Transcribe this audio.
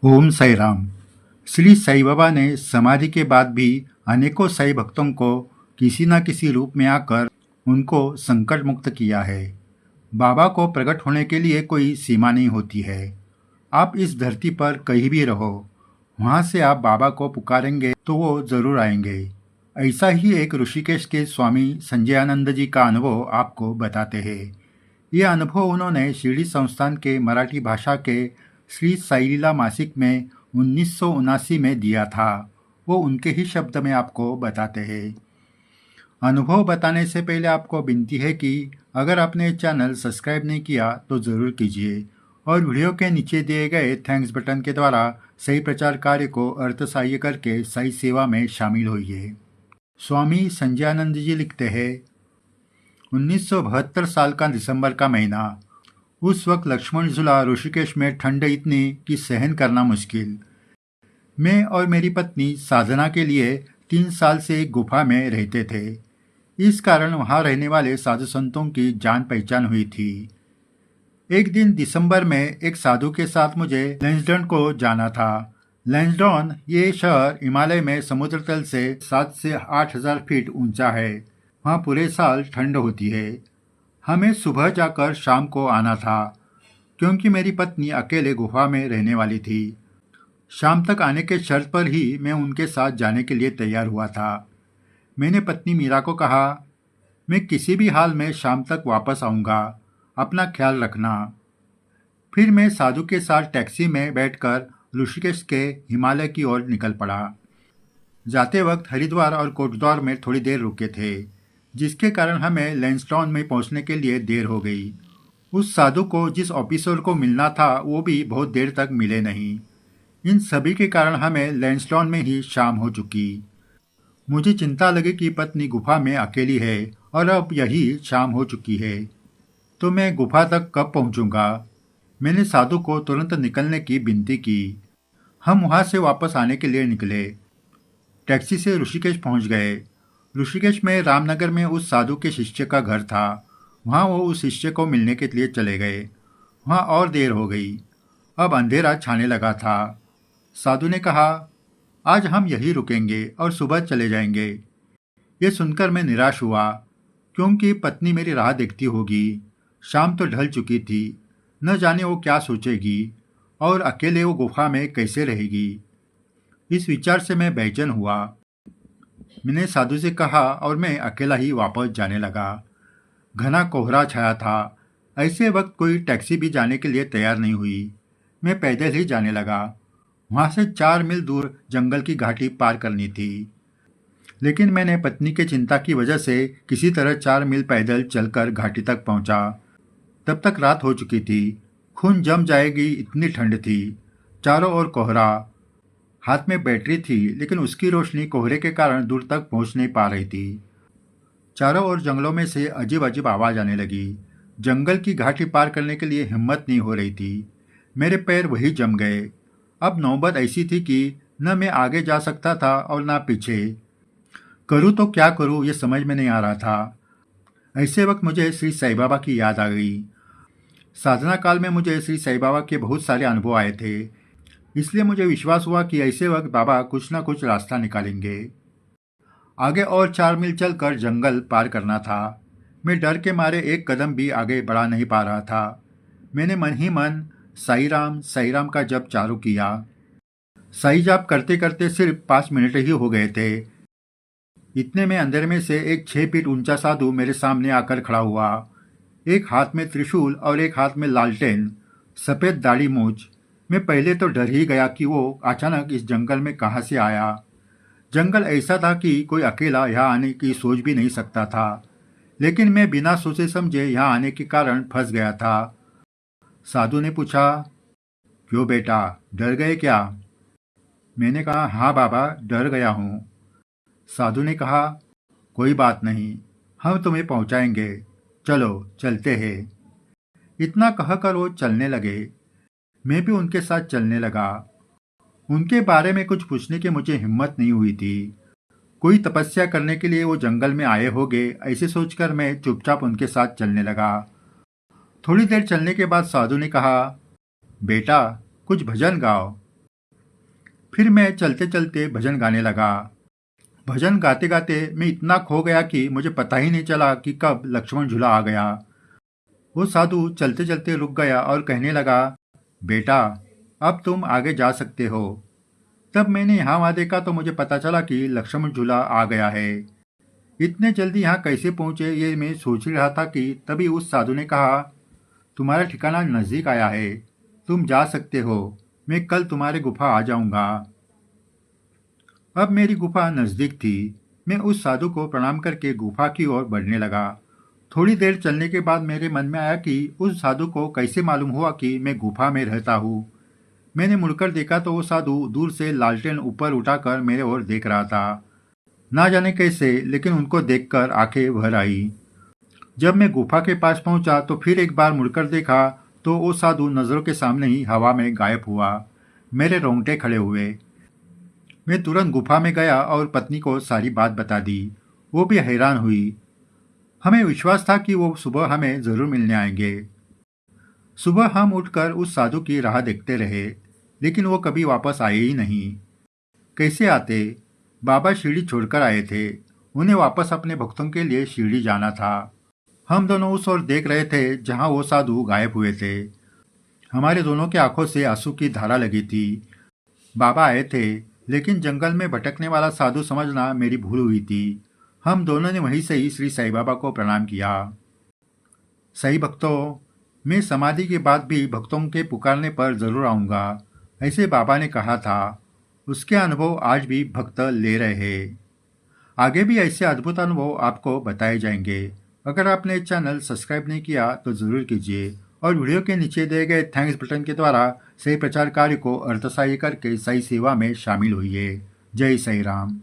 ओम साई राम। श्री साई बाबा ने समाधि के बाद भी अनेकों साई भक्तों को किसी न किसी रूप में आकर उनको संकट मुक्त किया है। बाबा को प्रकट होने के लिए कोई सीमा नहीं होती है। आप इस धरती पर कहीं भी रहो, वहाँ से आप बाबा को पुकारेंगे तो वो जरूर आएंगे। ऐसा ही एक ऋषिकेश के स्वामी संजयानंद जी का अनुभव आपको बताते हैं। ये अनुभव उन्होंने शिरडी संस्थान के मराठी भाषा के श्री साईलीला मासिक में 1979 में दिया था। वो उनके ही शब्द में आपको बताते हैं। अनुभव बताने से पहले आपको विनती है कि अगर आपने चैनल सब्सक्राइब नहीं किया तो ज़रूर कीजिए और वीडियो के नीचे दिए गए थैंक्स बटन के द्वारा सही प्रचार कार्य को अर्थसहाय्य करके सही सेवा में शामिल होइए। स्वामी संजयानंद जी लिखते हैं, 1972 साल का दिसंबर का महीना। उस वक्त लक्ष्मण झूला ऋषिकेश में ठंड इतनी कि सहन करना मुश्किल। मैं और मेरी पत्नी साधना के लिए 3 साल से एक गुफा में रहते थे। इस कारण वहाँ रहने वाले साधु संतों की जान पहचान हुई थी। एक दिन दिसंबर में एक साधु के साथ मुझे लैंसडॉन को जाना था। लैंसडॉन ये शहर हिमालय में समुद्र तल से 7 से 8,000 फीट ऊंचा है। वहाँ पूरे साल ठंड होती है। हमें सुबह जाकर शाम को आना था, क्योंकि मेरी पत्नी अकेले गुफा में रहने वाली थी। शाम तक आने के शर्त पर ही मैं उनके साथ जाने के लिए तैयार हुआ था। मैंने पत्नी मीरा को कहा, मैं किसी भी हाल में शाम तक वापस आऊँगा, अपना ख्याल रखना। फिर मैं साधु के साथ टैक्सी में बैठकर ऋषिकेश के हिमालय की ओर निकल पड़ा। जाते वक्त हरिद्वार और कोटद्वार में थोड़ी देर रुके थे, जिसके कारण हमें लैंसडॉन में पहुंचने के लिए देर हो गई। उस साधु को जिस ऑफिसर को मिलना था वो भी बहुत देर तक मिले नहीं। इन सभी के कारण हमें लैंसडॉन में ही शाम हो चुकी। मुझे चिंता लगी कि पत्नी गुफा में अकेली है और अब यही शाम हो चुकी है, तो मैं गुफा तक कब पहुंचूंगा। मैंने साधु को तुरंत निकलने की विनती की। हम वहां से वापस आने के लिए निकले। टैक्सी से ऋषिकेश पहुंच गए। ऋषिकेश में रामनगर में उस साधु के शिष्य का घर था। वहाँ वो उस शिष्य को मिलने के लिए चले गए। वहाँ और देर हो गई। अब अंधेरा छाने लगा था। साधु ने कहा, आज हम यहीं रुकेंगे और सुबह चले जाएंगे। ये सुनकर मैं निराश हुआ, क्योंकि पत्नी मेरी राह देखती होगी। शाम तो ढल चुकी थी, न जाने वो क्या सोचेगी और अकेले वो गुफा में कैसे रहेगी। इस विचार से मैं बेचैन हुआ। मैंने साधु से कहा और मैं अकेला ही वापस जाने लगा। घना कोहरा छाया था। ऐसे वक्त कोई टैक्सी भी जाने के लिए तैयार नहीं हुई। मैं पैदल ही जाने लगा। वहाँ से 4 मील दूर जंगल की घाटी पार करनी थी, लेकिन मैंने पत्नी के चिंता की वजह से किसी तरह 4 मील पैदल चलकर घाटी तक पहुँचा। तब तक रात हो चुकी थी। खून जम जाएगी इतनी ठंड थी। चारों ओर कोहरा। हाथ में बैटरी थी, लेकिन उसकी रोशनी कोहरे के कारण दूर तक पहुँच नहीं पा रही थी। चारों ओर जंगलों में से अजीब अजीब आवाज़ आने लगी। जंगल की घाटी पार करने के लिए हिम्मत नहीं हो रही थी। मेरे पैर वहीं जम गए। अब नौबत ऐसी थी कि न मैं आगे जा सकता था और न पीछे। करूँ तो क्या करूँ ये समझ में नहीं आ रहा था। ऐसे वक्त मुझे श्री साई बाबा की याद आ गई। साधना काल में मुझे श्री साई बाबा के बहुत सारे अनुभव आए थे, इसलिए मुझे विश्वास हुआ कि ऐसे वक्त बाबा कुछ न कुछ रास्ता निकालेंगे। आगे और 4 मील चलकर जंगल पार करना था। मैं डर के मारे एक कदम भी आगे बढ़ा नहीं पा रहा था। मैंने मन ही मन साई राम का जप चालू किया। साई जाप करते करते सिर्फ 5 मिनट ही हो गए थे। इतने में अंधेरे में से एक 6 फीट ऊंचा साधु मेरे सामने आकर खड़ा हुआ। एक हाथ में त्रिशूल और एक हाथ में लालटेन, सफ़ेद दाढ़ी मूछ। मैं पहले तो डर ही गया कि वो अचानक इस जंगल में कहाँ से आया। जंगल ऐसा था कि कोई अकेला यहाँ आने की सोच भी नहीं सकता था, लेकिन मैं बिना सोचे समझे यहाँ आने के कारण फंस गया था। साधु ने पूछा, क्यों बेटा, डर गए क्या? मैंने कहा, हाँ बाबा, डर गया हूँ। साधु ने कहा, कोई बात नहीं, हम तुम्हें पहुँचाएंगे, चलो चलते हैं। इतना कहकर वो चलने लगे। मैं भी उनके साथ चलने लगा। उनके बारे में कुछ पूछने की मुझे हिम्मत नहीं हुई थी। कोई तपस्या करने के लिए वो जंगल में आए होंगे, ऐसे सोचकर मैं चुपचाप उनके साथ चलने लगा। थोड़ी देर चलने के बाद साधु ने कहा, बेटा, कुछ भजन गाओ। फिर मैं चलते चलते भजन गाने लगा। भजन गाते गाते मैं इतना खो गया कि मुझे पता ही नहीं चला कि कब लक्ष्मण झूला आ गया। वो साधु चलते चलते रुक गया और कहने लगा, बेटा अब तुम आगे जा सकते हो। तब मैंने यहाँ वहाँ देखा तो मुझे पता चला कि लक्ष्मण झूला आ गया है। इतने जल्दी यहाँ कैसे पहुँचे ये मैं सोच ही रहा था कि तभी उस साधु ने कहा, तुम्हारा ठिकाना नज़दीक आया है, तुम जा सकते हो, मैं कल तुम्हारे गुफा आ जाऊंगा। अब मेरी गुफा नज़दीक थी। मैं उस साधु को प्रणाम करके गुफा की ओर बढ़ने लगा। थोड़ी देर चलने के बाद मेरे मन में आया कि उस साधु को कैसे मालूम हुआ कि मैं गुफा में रहता हूँ। मैंने मुड़कर देखा तो वो साधु दूर से लालटेन ऊपर उठाकर मेरे ओर देख रहा था। ना जाने कैसे लेकिन उनको देखकर आंखें भर आई। जब मैं गुफा के पास पहुंचा तो फिर एक बार मुड़कर देखा तो वो साधु नज़रों के सामने ही हवा में गायब हुआ। मेरे रोंगटे खड़े हुए। मैं तुरंत गुफा में गया और पत्नी को सारी बात बता दी। वो भी हैरान हुई। हमें विश्वास था कि वो सुबह हमें ज़रूर मिलने आएंगे। सुबह हम उठकर उस साधु की राह देखते रहे, लेकिन वो कभी वापस आए ही नहीं। कैसे आते? बाबा शिरडी छोड़कर आए थे। उन्हें वापस अपने भक्तों के लिए शिरडी जाना था। हम दोनों उस ओर देख रहे थे जहां वो साधु गायब हुए थे। हमारे दोनों की आंखों से आंसू की धारा लगी थी। बाबा आए थे, लेकिन जंगल में भटकने वाला साधु समझना मेरी भूल हुई थी। हम दोनों ने वहीं से ही श्री साईं बाबा को प्रणाम किया। सही भक्तों, मैं समाधि के बाद भी भक्तों के पुकारने पर जरूर आऊँगा, ऐसे बाबा ने कहा था। उसके अनुभव आज भी भक्त ले रहे हैं। आगे भी ऐसे अद्भुत अनुभव आपको बताए जाएंगे। अगर आपने चैनल सब्सक्राइब नहीं किया तो ज़रूर कीजिए और वीडियो के नीचे दिए गए थैंक्स बटन के द्वारा सही प्रचार कार्य को अर्थसहाय्य करके सही सेवा में शामिल होइए। जय साईं राम।